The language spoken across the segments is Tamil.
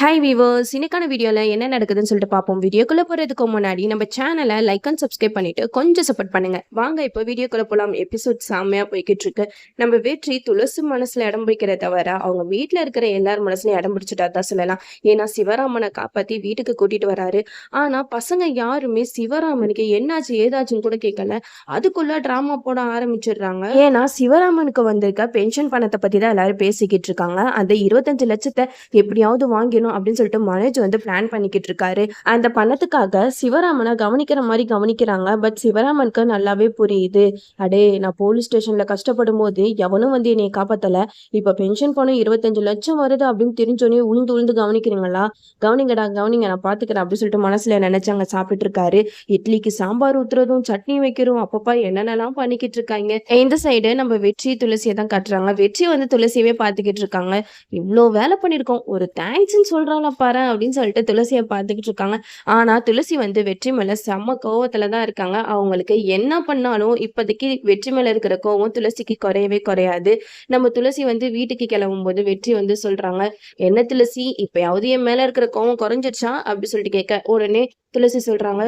ஹாய் வீவர்ஸ், இன்னைக்கான வீடியோவில் என்ன நடக்குதுன்னு சொல்லிட்டு பார்ப்போம். வீடியோக்குள்ளே போகிறதுக்கு முன்னாடி நம்ம சேனலை லைக் அண்ட் சப்ஸ்கிரைப் பண்ணிட்டு கொஞ்சம் சப்போர்ட் பண்ணுங்க. வாங்க இப்போ வீடியோக்குள்ளே போகலாம். எபிசோட் செம்மையாக போய்கிட்டு இருக்கு. நம்ம வெற்றி துளசி மனசில் இடம் பிடிக்கிற தவிர அவங்க வீட்டில் இருக்கிற எல்லார் மனசுலையும் இடம் பிடிச்சிட்டா தான் சொல்லலாம். ஏன்னா சிவராமனை காப்பாற்றி வீட்டுக்கு கூட்டிட்டு வராரு. ஆனால் பசங்க யாருமே சிவராமனுக்கு என்னாச்சு ஏதாச்சுன்னு கூட கேட்கல. அதுக்குள்ள ட்ராமா போட ஆரம்பிச்சிடுறாங்க. ஏன்னா சிவராமனுக்கு வந்திருக்க பென்ஷன் பணத்தை பற்றி தான் எல்லாரும் பேசிக்கிட்டு இருக்காங்க. அந்த 25 லட்சத்தை எப்படியாவது வாங்கி அப்படின்னு சொல்லிட்டு மனோஜ் வந்து பிளான் பண்ணிக்கிட்டு இருக்காரு. அந்த பணத்துக்காக சிவராமனை கவனிக்கிற மாதிரி கவனிக்கிறாங்க. பட் சிவராமனுக்கு நல்லாவே புரியுது, அடே நான் போலீஸ் ஸ்டேஷன்ல கஷ்டப்படும் போது எவனும் வந்து என்னை காப்பாத்தல, இப்ப பென்ஷன் பணம் 25 லட்சம் வருது அப்படின்னு தெரிஞ்சோடனே உளுந்து உளுந்து கவனிக்கிறீங்களா, கவனிங்கடா கவனிங்க நான் பாத்துக்கிறேன் அப்படின்னு சொல்லிட்டு மனசுல நினைச்சாங்க. சாப்பிட்டு இருக்காரு. இட்லிக்கு சாம்பார் ஊத்துறதும் சட்னி வைக்கிறோம் அப்பப்பா என்னென்னலாம் பண்ணிக்கிட்டு இருக்காங்க. இந்த சைடு நம்ம வெற்றி துளசியை தான் காட்டுறாங்க. வெற்றி வந்து துளசியவே பாத்துக்கிட்டு இருக்காங்க. இவ்வளோ வேலை பண்ணிருக்கோம், ஒரு தேங்க்ஸ் சொல்றாளா பாரு அப்படின்னு சொல்லிட்டு துளசியை பார்த்துக்கிட்டு இருக்காங்க. ஆனா துளசி வந்து வெற்றி மேல செம்ம கோவத்துலதான் இருக்காங்க. அவங்களுக்கு என்ன பண்ணாலும் இப்போதைக்கு வெற்றி மேல இருக்கிற கோவம் துளசிக்கு குறையவே குறையாது. நம்ம துளசி வந்து வீட்டுக்கு கிளம்பும் போது வெற்றி வந்து சொல்றாங்க, என்ன துளசி இப்பயாவது என் மேல இருக்கிற கோவம் குறைஞ்சிருச்சா அப்படி சொல்லிட்டு கேட்க, உடனே துளசி சொல்றாங்க,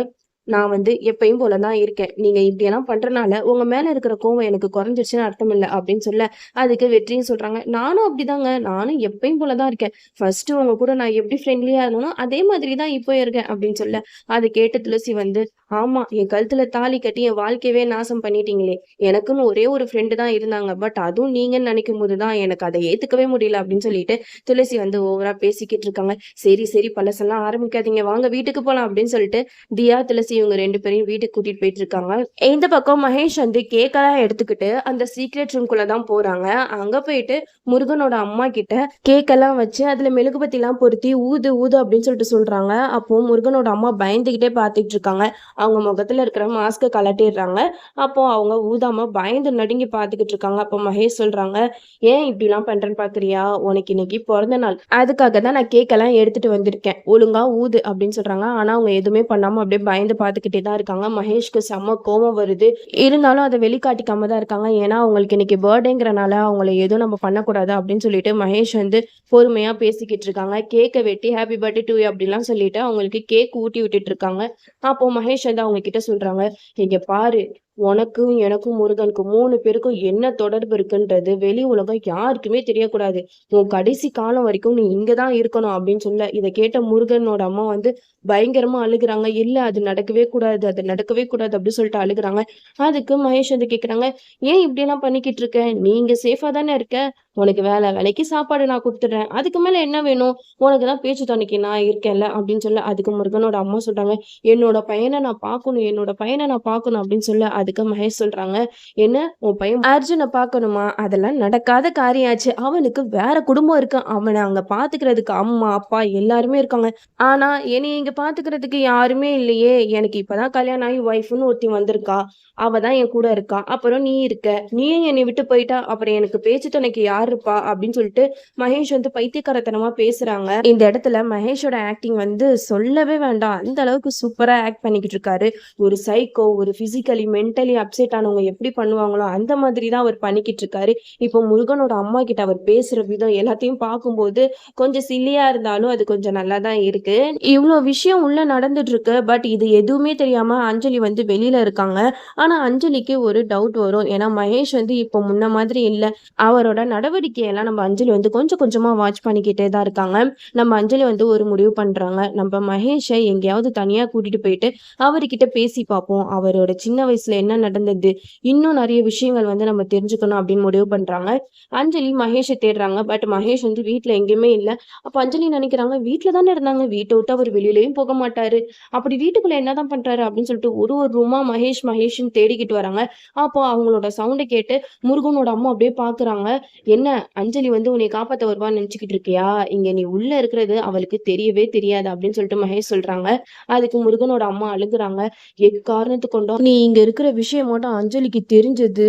நான் வந்து எப்பயும் போலதான் இருக்கேன், நீங்க இப்படியெல்லாம் பண்றனால உங்க மேல இருக்கிற கோவம் எனக்கு குறைஞ்சிருச்சுன்னு அர்த்தம் இல்லை அப்படின்னு சொல்ல, அதுக்கு வெற்றியும் சொல்றாங்க, நானும் அப்படிதாங்க, நானும் எப்பயும் போலதான் இருக்கேன், ஃபர்ஸ்ட் உங்க கூட நான் எப்படி ஃப்ரெண்ட்லியா இருந்தோம் அதே மாதிரிதான் இப்போ இருக்கேன் அப்படின்னு சொல்ல, அது கேட்ட துளசி வந்து, ஆமா என் கழுத்துல தாலி கட்டி என் வாழ்க்கையவே நாசம் பண்ணிட்டீங்களே, எனக்குன்னு ஒரே ஒரு ஃப்ரெண்டு தான் இருந்தாங்க, பட் அதுவும் நீங்கன்னு நினைக்கும் போதுதான் எனக்கு அதை ஏத்துக்கவே முடியல அப்படின்னு சொல்லிட்டு துளசி வந்து ஓவரா பேசிக்கிட்டு இருக்காங்க. சரி சரி பழசெல்லாம் ஆரம்பிக்காதீங்க, வாங்க வீட்டுக்கு போலாம் அப்படின்னு சொல்லிட்டு தியா துளசி இவங்க 2 பேரையும் வீட்டுக்கு கூட்டிட்டு போயிட்டு இருக்காங்க. இந்த பக்கம் மகேஷ் வந்து கேக்கெல்லாம் எடுத்துக்கிட்டு அந்த சீக்ரெட் ரூம்குள்ள தான் போறாங்க. அங்க போயிட்டு முருகனோட அம்மா கிட்ட கேக்கெல்லாம் வச்சு அதுல மெழுகுபத்தி எல்லாம் பொருத்தி ஊது ஊது அப்படின்னு சொல்லிட்டு சொல்றாங்க. அப்போ முருகனோட அம்மா பயந்துகிட்டே பாத்துட்டு இருக்காங்க. அவங்க முகத்துல இருக்கிற மாஸ்க கலட்டிடுறாங்க. அப்போ அவங்க ஊதாம பயந்து நடுங்கி பாத்துக்கிட்டு இருக்காங்க. அப்போ மகேஷ் சொல்றாங்க, ஏன் இப்படி எல்லாம் பண்றேன்னு பாக்குறியா, உனக்கு இன்னைக்கு பிறந்த நாள், அதுக்காக தான் நான் கேக்கெல்லாம் எடுத்துட்டு வந்திருக்கேன், ஒழுங்கா ஊது அப்படின்னு சொல்றாங்க. ஆனா அவங்க எதுவுமே பண்ணாம அப்படியே பயந்து பார்த்துக்கிட்டே தான் இருக்காங்க. மகேஷ்க்கு செம்ம கோவம் வருது. இருந்தாலும் அதை வெளிக்காட்டிக்காம தான் இருக்காங்க. ஏன்னா அவங்களுக்கு இன்னைக்கு பர்த்டேங்கிறனால அவங்கள எதுவும் நம்ம பண்ணக்கூடாது அப்படின்னு சொல்லிட்டு மகேஷ் வந்து பொறுமையா பேசிக்கிட்டு இருக்காங்க. கேக்கை வெட்டி ஹாப்பி பர்த்டே டு யூ அப்படிலாம் சொல்லிட்டு அவங்களுக்கு கேக் ஊட்டி விட்டுட்டு இருக்காங்க. அப்போ மகேஷ் வந்து அவங்க கிட்ட சொல்றாங்க, இங்க பாரு, உனக்கும் எனக்கும் முருகனுக்கும் 3 பேருக்கும் என்ன தொடர்பு இருக்குன்றது வெளி உலகம் யாருக்குமே தெரியக்கூடாது, உன் கடைசி காலம் வரைக்கும் நீ இங்கதான் இருக்கணும் அப்படின்னு சொல்ல, இதை கேட்ட முருகனோட அம்மா வந்து பயங்கரமா அழுகுறாங்க. இல்ல அது நடக்கவே கூடாது, அது நடக்கவே கூடாது அப்படின்னு சொல்லிட்டு அழுகுறாங்க. அதுக்கு மகேஷ் வந்து கேக்குறாங்க, ஏன் இப்படி எல்லாம் பண்ணிக்கிட்டு இருக்க, நீங்க சேஃபா தானே இருக்க, உனக்கு வேலைக்கு சாப்பாடு நான் கொடுத்துடுறேன், அதுக்கு மேல என்ன வேணும், உனக்குதான் பேச்சு துணைக்கு நான் இருக்கேன்ல அப்படின்னு சொல்ல, அதுக்கு முருகனோட அம்மா சொல்றாங்க, என்னோட பையனை நான் பார்க்கணும், என்னோட பையனை நான் பார்க்கணும் அப்படின்னு சொல்ல, அதுக்கு மகேஷ் சொல்றாங்க, என்ன உன் பையன் அர்ஜுனை பார்க்கணுமா, அதெல்லாம் நடக்காத காரியாச்சு, அவனுக்கு வேற குடும்பம் இருக்கு, அவனை அங்க பாத்துக்கிறதுக்கு அம்மா அப்பா எல்லாருமே இருக்காங்க, ஆனா என்னை இங்க பாத்துக்கிறதுக்கு யாருமே இல்லையே, எனக்கு இப்பதான் கல்யாணம் ஆகி ஒய்ஃப்னு ஒருத்தி வந்திருக்கா, அவதான் என் கூட இருக்கா, அப்புறம் நீ இருக்க, நீயும் என்னை விட்டு போயிட்டா அப்புறம் எனக்கு பேச்சு துணைக்கு யார் இருப்பா அப்படின்னு சொல்லிட்டு மகேஷ் வந்து பைத்தியக்காரத்தனமா பேசுறாங்க. இந்த இடத்துல மகேஷோட ஆக்டிங் வந்து சொல்லவே வேண்டாம், அந்த அளவுக்கு சூப்பரா ஆக்ட் பண்ணிக்கிட்டு இருக்காரு. ஒரு சைக்கோ, ஒரு பிசிக்கலி மென்டலி அப்செட் ஆனவங்க எப்படி பண்ணுவாங்களோ அந்த மாதிரி தான் அவர் பண்ணிக்கிட்டு இருக்காரு. இப்போ முருகனோட அம்மா கிட்ட அவர் பேசுற விதம் எல்லாத்தையும் பார்க்கும்போது கொஞ்சம் சில்லியா இருந்தாலும் அது கொஞ்சம் நல்லா தான் இருக்கு. இவ்வளோ விஷயம் உள்ள நடந்துட்டு இருக்கு. பட் இது எதுவுமே தெரியாம அஞ்சலி வந்து வெளியில இருக்காங்க. ஆனா அஞ்சலிக்கு ஒரு டவுட் வரும். ஏன்னா மகேஷ் வந்து இப்போ முன்ன மாதிரி இல்லை, அவரோட நடவடிக்கையெல்லாம் நம்ம அஞ்சலி வந்து கொஞ்சம் கொஞ்சமா வாட்ச் பண்ணிக்கிட்டே தான் இருக்காங்க. நம்ம அஞ்சலி வந்து ஒரு முடிவு பண்றாங்க, நம்ம மகேஷை எங்கேயாவது தனியா கூட்டிட்டு போயிட்டு அவர்கிட்ட பேசி பார்ப்போம், அவரோட சின்ன வயசுல என்ன நடந்தது, இன்னும் நிறைய விஷயங்கள் வந்து நம்ம தெரிஞ்சுக்கணும் அப்படின்னு முடிவு பண்றாங்க. அஞ்சலி மகேஷை தேடுறாங்க. பட் மகேஷ் வந்து வீட்டுல எங்கேயுமே இல்லை. அப்ப அஞ்சலி நினைக்கிறாங்க, வீட்டுல தானே இருந்தாங்க, வீட்டை விட்டு அவர் வெளியிலயும் போக மாட்டாரு, அப்படி வீட்டுக்குள்ள என்னதான் பண்றாரு அப்படின்னு சொல்லிட்டு ஒரு ஒரு ரூமா மகேஷ்னு தேடிக்கிட்டு வராங்க. அப்போ அவங்களோட சவுண்டை கேட்டு முருகனோட அம்மா அப்படியே பாக்குறாங்க, என்ன அஞ்சலி வந்து உன்னை காப்பாத்த வருவான்னு நினைச்சுக்கிட்டு இருக்கியா, இங்க நீ உள்ள இருக்கிறது அவளுக்கு தெரியவே தெரியாது அப்படின்னு சொல்லிட்டு மகேஷ் சொல்றாங்க. அதுக்கு முருகனோட அம்மா அழுகுறாங்க, எக்காரணத்து கொண்டோம் நீ இங்க இருக்கிற விஷயம் மட்டும் அஞ்சலிக்கு தெரிஞ்சது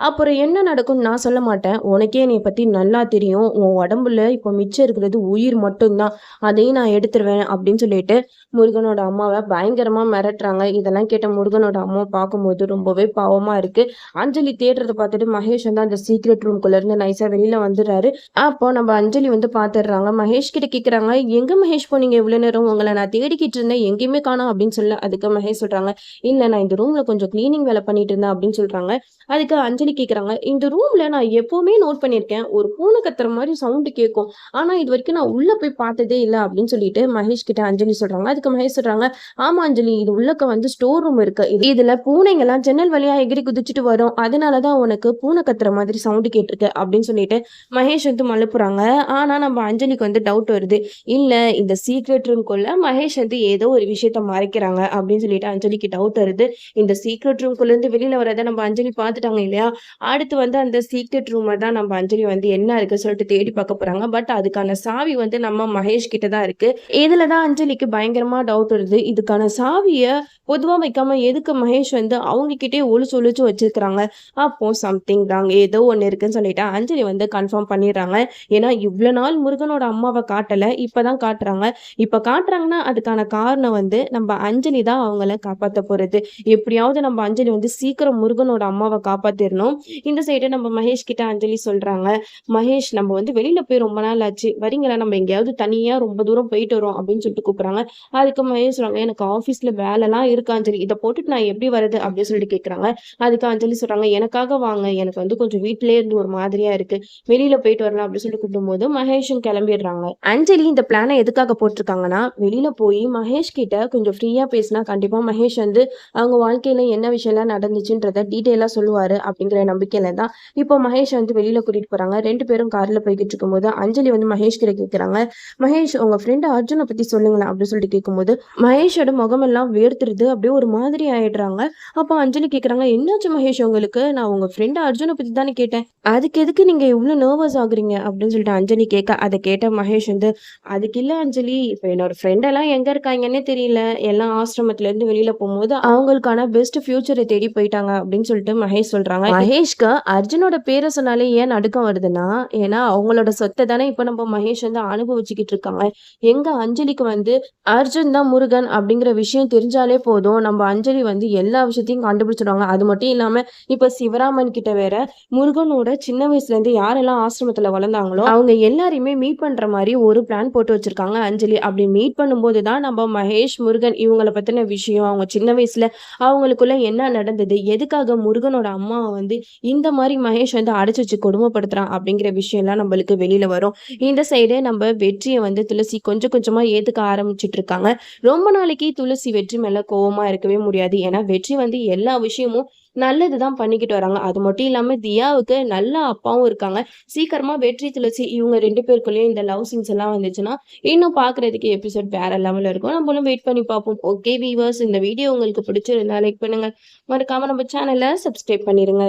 அப்புறம் என்ன நடக்கும்னு நான் சொல்ல மாட்டேன், உனக்கே என்னை பத்தி நல்லா தெரியும், உன் உடம்புல இப்ப மிச்சம் இருக்கிறது உயிர் மட்டும்தான், அதையும் நான் எடுத்துருவேன் அப்படின்னு சொல்லிட்டு முருகனோட அம்மாவை பயங்கரமா மிரட்டுறாங்க. இதெல்லாம் கேட்ட முருகனோட அம்மா பார்க்கும்போது ரொம்பவே பாவமா இருக்கு. அஞ்சலி தேடுறதை பார்த்துட்டு மகேஷ் வந்து அந்த சீக்ரெட் ரூம்குள்ள இருந்து நைஸா வெளியே வெளியில வந்துடுறாரு. அப்போ நம்ம அஞ்சலி வந்து பாத்துடுறாங்க. மகேஷ் கிட்ட கேக்குறாங்க, எங்க மகேஷ் போனீங்க இவ்வளவு நேரம்? உங்களை நான் தேடிக்கிட்டு இருந்தேன், எங்கேயுமே காணோம் அப்படின்னு சொல்ல. அதுக்கு மகேஷ் சொல்றாங்க, இல்ல நான் இந்த ரூம்ல கொஞ்சம் கிளீனிங் வேலை பண்ணிட்டு இருந்தேன் அப்படின்னு சொல்றாங்க. அதுக்கு அஞ்சலி கேக்குறாங்க, இந்த ரூம்ல நான் எப்பவுமே நோட் பண்ணிருக்கேன், ஒரு பூனை கத்துற மாதிரி சவுண்ட் கேட்கும். ஆனா இது வரைக்கும் நான் உள்ள போய் பார்த்ததே இல்ல அப்படின்னு சொல்லிட்டு மகேஷ் கிட்ட அஞ்சலி சொல்றாங்க. அதுக்கு மகேஷ் சொல்றாங்க, ஆமா அஞ்சலி, இது உள்ளக்க வந்து ஸ்டோர் ரூம் இருக்கு. இதுல பூனைங்கெல்லாம் ஜன்னல் வழியா எகிரி குதிச்சுட்டு வரும். அதனாலதான் உனக்கு பூனை கத்துற மாதிரி சவுண்ட் கேட்டிருக்கு அப்படின்னு சொல்லிட்டு மகேஷ் வந்து மழுப்புறாங்க. ஆனா நம்ம அஞ்சலிக்கு வந்து டவுட் வருது. இல்ல இந்த சீக்ரெட் ரூம்குள்ள மகேஷ் வந்து ஏதோ ஒரு விஷயத்த மறைக்கிறாங்க அப்படின்னு சொல்லிட்டு அஞ்சலிக்கு டவுட் வருது. இந்த சீக்ரெட் ரூம்குள்ள இருந்து வெளியில வரத நம்ம அஞ்சலி பார்த்துட்டாங்க இல்லையா? அடுத்து வந்து அந்த சீக்ரெட் ரூமை தான் நம்ம அஞ்சலி வந்து என்ன இருக்கு சொல்லிட்டு தேடி பார்க்க போறாங்க. பட் அதுக்கான சாவி வந்து நம்ம மகேஷ் கிட்ட தான் இருக்கு. இதுலதான் அஞ்சலிக்கு பயங்கரமா டவுட் வருது. இதுக்கான சாவிய பொதுவா வைக்காம எதுக்கு மகேஷ் வந்து அவங்க கிட்டே ஒளிச்சு ஒளிச்சு வச்சிருக்கிறாங்க? அப்போ சம்திங் ராங், ஏதோ ஒண்ணு இருக்குன்னு சொல்லிட்டு அஞ்சலி வந்து கன்ஃபார்ம் பண்ணிடுறாங்க. ஏன்னா இவ்வளவு நாள் முருகனோட அம்மாவை காட்டல, இப்பதான் காட்டுறாங்க. இப்ப காட்டுறாங்கன்னா அதுக்கான காரணம் வந்து நம்ம அஞ்சலி தான் அவங்கள காப்பாத்த போறது. எப்படியாவது நம்ம அஞ்சலி வந்து சீக்கிரம் முருகனோட அம்மாவை காப்பாத்திரணும். இந்த சைடு நம்ம மகேஷ் கிட்ட அஞ்சலி சொல்றாங்க, மகேஷ் நம்ம வந்து வெளியில போய் ரொம்ப நாள் ஆச்சு, வரீங்களா? நம்ம எங்கேயாவது தனியா ரொம்ப தூரம் போயிட்டு வரோம் அப்படின்னு சொல்லிட்டு கூப்பிடுறாங்க. அதுக்கு மகேஷ் சொல்றாங்க, எனக்கு ஆபீஸ்ல வேலைலாம் இருக்கு அஞ்சலி, இதை போட்டுட்டு நான் எப்படி வருது அப்படின்னு சொல்லிட்டு கேட்கறாங்க. அதுக்கு அஞ்சலி சொல்றாங்க, எனக்காக வாங்க, எனக்கு வந்து கொஞ்சம் வீட்டிலே இருந்து ஒரு மாதிரியா இருக்கு, வெளியில போயிட்டு வரலாம் அப்படின்னு சொல்லி கூப்பிடும் போது மகேஷும் கிளம்பிடுறாங்க. அஞ்சலி இந்த பிளானை எதுக்காக போட்டிருக்காங்கன்னா, வெளியில போய் மகேஷ் கிட்ட கொஞ்சம் ஃப்ரீயா பேசினா கண்டிப்பா மகேஷ் வந்து அவங்க வாழ்க்கையில என்ன விஷயம்லாம் நடந்துச்சுன்றத டீட்டெயிலா சொல்லுவாரு அப்படிங்கிற நம்பிக்கையில தான் இப்போ மகேஷ் வந்து வெளியில கூட்டிட்டு போறாங்க. 2 பேரும் கார்ல போய்கிட்டு இருக்கும்போது அஞ்சலி வந்து மகேஷ் கிட்ட கேட்கறாங்க, மகேஷ் உங்க ஃப்ரெண்ட் அர்ஜுனை பத்தி சொல்லுங்களேன் அப்படின்னு சொல்லிட்டு கேட்கும்போது மகேஷோட முகமெல்லாம் வேர்த்துருது, அப்படியே ஒரு மாதிரி ஆயிடுறாங்க. அப்போ அஞ்சலி கேட்கறாங்க, என்னாச்சு மகேஷ் உங்களுக்கு? நான் உங்க ஃப்ரெண்ட் அர்ஜுனை பத்தி தானே கேட்டேன், அதுக்கு எதுக்கு நீங்க இவ்வளவு நர்வஸ் ஆகுறீங்க அப்படின்னு சொல்லிட்டு அஞ்சலி கேட்க, அதை கேட்ட மகேஷ் வந்து, அதுக்கு இல்ல அஞ்சலி, இப்ப என்னோட ஃப்ரெண்ட் எல்லாம் எங்க இருக்காங்கன்னே தெரியல, எல்லாம் ஆசிரமத்துல இருந்து வெளியில போகும்போது அவங்களுக்கான பெஸ்ட் ஃபியூச்சரை தேடி போயிட்டாங்க அப்படின்னு சொல்லிட்டு மகேஷ் சொல்றாங்க. மகேஷ்க்கு அர்ஜுனோட பேரை சொன்னாலே ஏன் நடுக்கம் வருதுன்னா, ஏன்னா அவங்களோட சொத்தை தானே இப்ப நம்ம மகேஷ் வந்து அனுபவிச்சுக்கிட்டு இருக்காங்க. எங்க அஞ்சலிக்கு வந்து அர்ஜுன் தான் முருகன் அப்படிங்கிற விஷயம் தெரிஞ்சாலே போதும், நம்ம அஞ்சலி வந்து எல்லா விஷயத்தையும் கண்டுபிடிச்சிடுவாங்க. அது மட்டும் இல்லாம இப்ப சிவராமன் கிட்ட வேற முருகனோட சின்ன வயசுல இருந்து யாரெல்லாம் ஆசிரமத்துல வளர்ந்தாங்களோ அவங்க எல்லாரையுமே மீட் பண்ற மாதிரி ஒரு பிளான் போட்டு வச்சிருக்காங்க அஞ்சலி. அப்படி மீட் பண்ணும்போது தான் நம்ம மகேஷ், முருகன் இவங்களை பத்தின விஷயம், அவங்க சின்ன வயசுல அவங்களுக்குள்ள என்ன நடந்தது, எதுக்காக முருகனோட அம்மாவை வந்து இந்த மாதிரி மகேஷ் வந்து அடைச்சு வச்சு கொடுமைப்படுத்துறான் அப்படிங்கிற விஷயம் எல்லாம் நம்மளுக்கு வெளியில வரும். இந்த சைடு நம்ம வெற்றியை வந்து துளசி கொஞ்சம் கொஞ்சமா ஏத்துக்க ஆரம்பிச்சுட்டு இருக்காங்க. ரொம்ப நாளைக்கு துளசி வெற்றி மேல கோவமா இருக்கவே முடியாது. ஏன்னா வெற்றி வந்து எல்லா விஷயமும் நல்லதுதான் பண்ணிக்கிட்டு வராங்க. அது மட்டும் இல்லாம தியாவுக்கு நல்ல அப்பாவும் இருக்காங்க. சீக்கிரமா வெற்றி துளசி இவங்க 2 பேருக்குள்ளேயும் இந்த லவ் சீன்ஸ் எல்லாம் வந்துச்சுன்னா இன்னும் பாக்குறதுக்கு எபிசோட் வேற லெவல்ல இருக்கும். நம்மளும் வெயிட் பண்ணி பார்ப்போம். ஓகே வீவர்ஸ், இந்த வீடியோ உங்களுக்கு பிடிச்சிருந்தா லைக் பண்ணுங்க, மறக்காம நம்ம சேனலை சப்ஸ்கிரைப் பண்ணிருங்க.